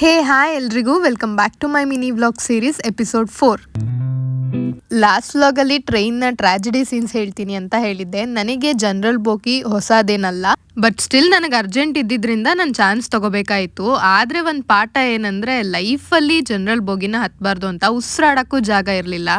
ಹೇ hi ಎಲ್ರಿಗೂ welcome back to my mini vlog series episode 4. Last ವ್ಲಾಗಲ್ಲಿ ಟ್ರೈನ್ನ tragedy scenes ಹೇಳ್ತೀನಿ ಅಂತ ಹೇಳಿದ್ದೆ. ನನಗೆ ಜನರಲ್ ಬೋಗಿ ಹೊಸದೇನಲ್ಲ, ಬಟ್ ಸ್ಟಿಲ್ ನನಗೆ ಅರ್ಜೆಂಟ್ ಇದ್ದಿದ್ರಿಂದ ನಾನು ಚಾನ್ಸ್ ತಗೋಬೇಕಾಯಿತು. ಆದರೆ ಒಂದು ಪಾಠ ಏನಂದರೆ, ಲೈಫಲ್ಲಿ ಜನರಲ್ ಬೋಗಿನ ಹತ್ತಬಾರ್ದು ಅಂತ. ಉಸಿರಾಡೋಕ್ಕೂ ಜಾಗ ಇರಲಿಲ್ಲ.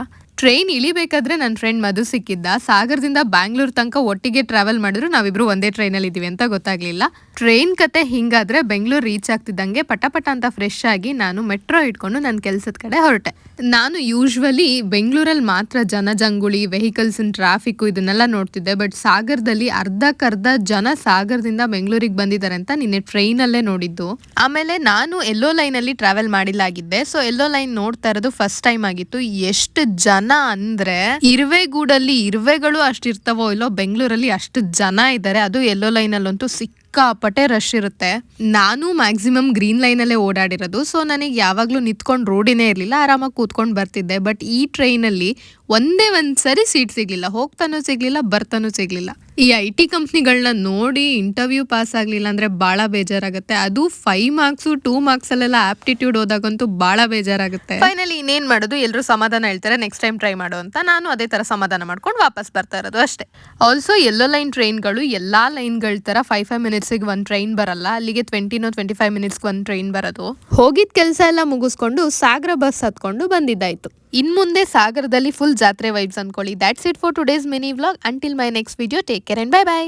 ಟ್ರೈನ್ ಇಳಿಬೇಕಾದ್ರೆ ನನ್ನ ಫ್ರೆಂಡ್ ಮಧು ಸಿಕ್ಕಿದ್ದ. ಸಾಗರದಿಂದ ಬ್ಯಾಂಗ್ಳೂರ್ ತನಕ ಒಟ್ಟಿಗೆ ಟ್ರಾವೆಲ್ ಮಾಡಿದ್ರು, ನಾವಿಬ್ರು ಒಂದೇ ಟ್ರೈನಲ್ಲಿ ಇದ್ದೀವಿ ಅಂತ ಗೊತ್ತಾಗ್ಲಿಲ್ಲ. ಟ್ರೈನ್ ಕತೆ ಹಿಂಗಾದ್ರೆ ಬೆಂಗಳೂರು ರೀಚ್ ಆಗ್ತಿದ್ದಂಗೆ ಪಟ ಅಂತ ಫ್ರೆಶ್ ಆಗಿ ನಾನು ಮೆಟ್ರೋ ಇಟ್ಕೊಂಡು ನನ್ನ ಕೆಲಸದ ಕಡೆ ಹೊರಟೆ. ನಾನು ಯೂಶ್ವಲಿ ಬೆಂಗಳೂರಲ್ಲಿ ಮಾತ್ರ ಜನಜಂಗುಳಿ, ವೆಹಿಕಲ್ಸ್ ಟ್ರಾಫಿಕ್ ಇದನ್ನೆಲ್ಲ ನೋಡ್ತಿದ್ದೆ. ಬಟ್ ಸಾಗರದಲ್ಲಿ ಅರ್ಧಕ್ಕರ್ಧ ಜನ ಸಾಗರದಿಂದ ಬೆಂಗಳೂರಿಗೆ ಬಂದಿದ್ದಾರೆ ಅಂತ ನಿನ್ನೆ ಟ್ರೈನಲ್ಲೇ ನೋಡಿದ್ದು. ಆಮೇಲೆ ನಾನು ಎಲ್ಲೋ ಲೈನಲ್ಲಿ ಟ್ರಾವೆಲ್ ಮಾಡಿಲ್ಲಾಗಿದ್ದೆ, ಸೊ ಎಲ್ಲೋ ಲೈನ್ ನೋಡ್ತಾ ಇರೋದು ಫಸ್ಟ್ ಟೈಮ್ ಆಗಿತ್ತು. ಎಷ್ಟು ಜನ ಅಂದ್ರೆ ಇರುವೆಗೂಡಲ್ಲಿ ಇರುವೆಗಳು ಅಷ್ಟಿರ್ತಾವೋ ಇಲ್ಲೋ, ಬೆಂಗಳೂರಲ್ಲಿ ಅಷ್ಟು ಜನ ಇದ್ದಾರೆ. ಅದು ಎಲ್ಲೋ ಲೈನಲ್ಲಂತೂ ಸಿಕ್ಕಾಪಟ್ಟೆ ರಶ್ ಇರುತ್ತೆ. ನಾನು ಮ್ಯಾಕ್ಸಿಮಮ್ ಗ್ರೀನ್ ಲೈನಲ್ಲೇ ಓಡಾಡಿರೋದು, ಸೊ ನನಗೆ ಯಾವಾಗಲೂ ನಿಂತ್ಕೊಂಡು ರೋಡಿನೇ ಇರಲಿಲ್ಲ, ಆರಾಮಾಗಿ ಕೂತ್ಕೊಂಡು ಬರ್ತಿದ್ದೆ. ಬಟ್ ಈ ಟ್ರೈನಲ್ಲಿ ಒಂದೇ ಸರಿ ಸೀಟ್ ಸಿಗ್ಲಿಲ್ಲ, ಹೋಗ್ತಾನೂ ಸಿಗ್ಲಿಲ್ಲ, ಬರ್ತಾನೂ ಸಿಗ್ಲಿಲ್ಲ. ಈ IT ಕಂಪ್ನಿಗಳನ್ನ ನೋಡಿ ಇಂಟರ್ವ್ಯೂ ಪಾಸ್ ಆಗ್ಲಿಲ್ಲ ಅಂದ್ರೆ ಬಹಳ ಬೇಜಾರಾಗುತ್ತೆ. ಅದು 5 ಮಾರ್ಕ್ಸ್ 2 ಮಾರ್ಕ್ಸ್ ಅಲ್ಲೆಲ್ಲ ಆಪ್ಟಿಟ್ಯೂಡ್ ಹೋದಾಗಂತೂ ಬಹಳ ಬೇಜಾರಾಗುತ್ತೆ. ಫೈನಲಿ ಇನ್ನೇನ್ ಮಾಡೋದು, ಎಲ್ಲರೂ ಸಮಾಧಾನ ಹೇಳ್ತಾರೆ ನೆಕ್ಸ್ಟ್ ಟೈಮ್ ಟ್ರೈ ಮಾಡು ಅಂತ. ನಾನು ಅದೇ ತರ ಸಮಾಧಾನ ಮಾಡ್ಕೊಂಡು ವಾಪಸ್ ಬರ್ತಾ ಇರೋದು ಅಷ್ಟೇ. ಆಲ್ಸೋ ಎಲ್ಲೋ ಲೈನ್ ಟ್ರೈನ್ಗಳು ಎಲ್ಲಾ ಲೈನ್ಗಳ ತರ 5 ಮಿನಿಟ್ಸಿಗೆ ಒಂದು ಟ್ರೈನ್ ಬರಲ್ಲ, ಅಲ್ಲಿಗೆ 25 ಮಿನಿಟ್ಸ್ಗೆ ಒಂದು ಟ್ರೈನ್ ಬರೋದು. ಹೋಗಿದ್ ಕೆಲಸ ಎಲ್ಲ ಮುಗಿಸ್ಕೊಂಡು ಸಾಗರ ಬಸ್ ಹತ್ಕೊಂಡು ಬಂದಿದ್ದಾಯ್ತು. ಇನ್ ಮುಂದೆ ಸಾಗರದಲ್ಲಿ ಫುಲ್ ಜಾತ್ರೆ ವೈಬ್ಸ್ ಅನ್ಕೊಳ್ಳಿ. That's it for today's mini vlog. Until my next video, take care and bye bye.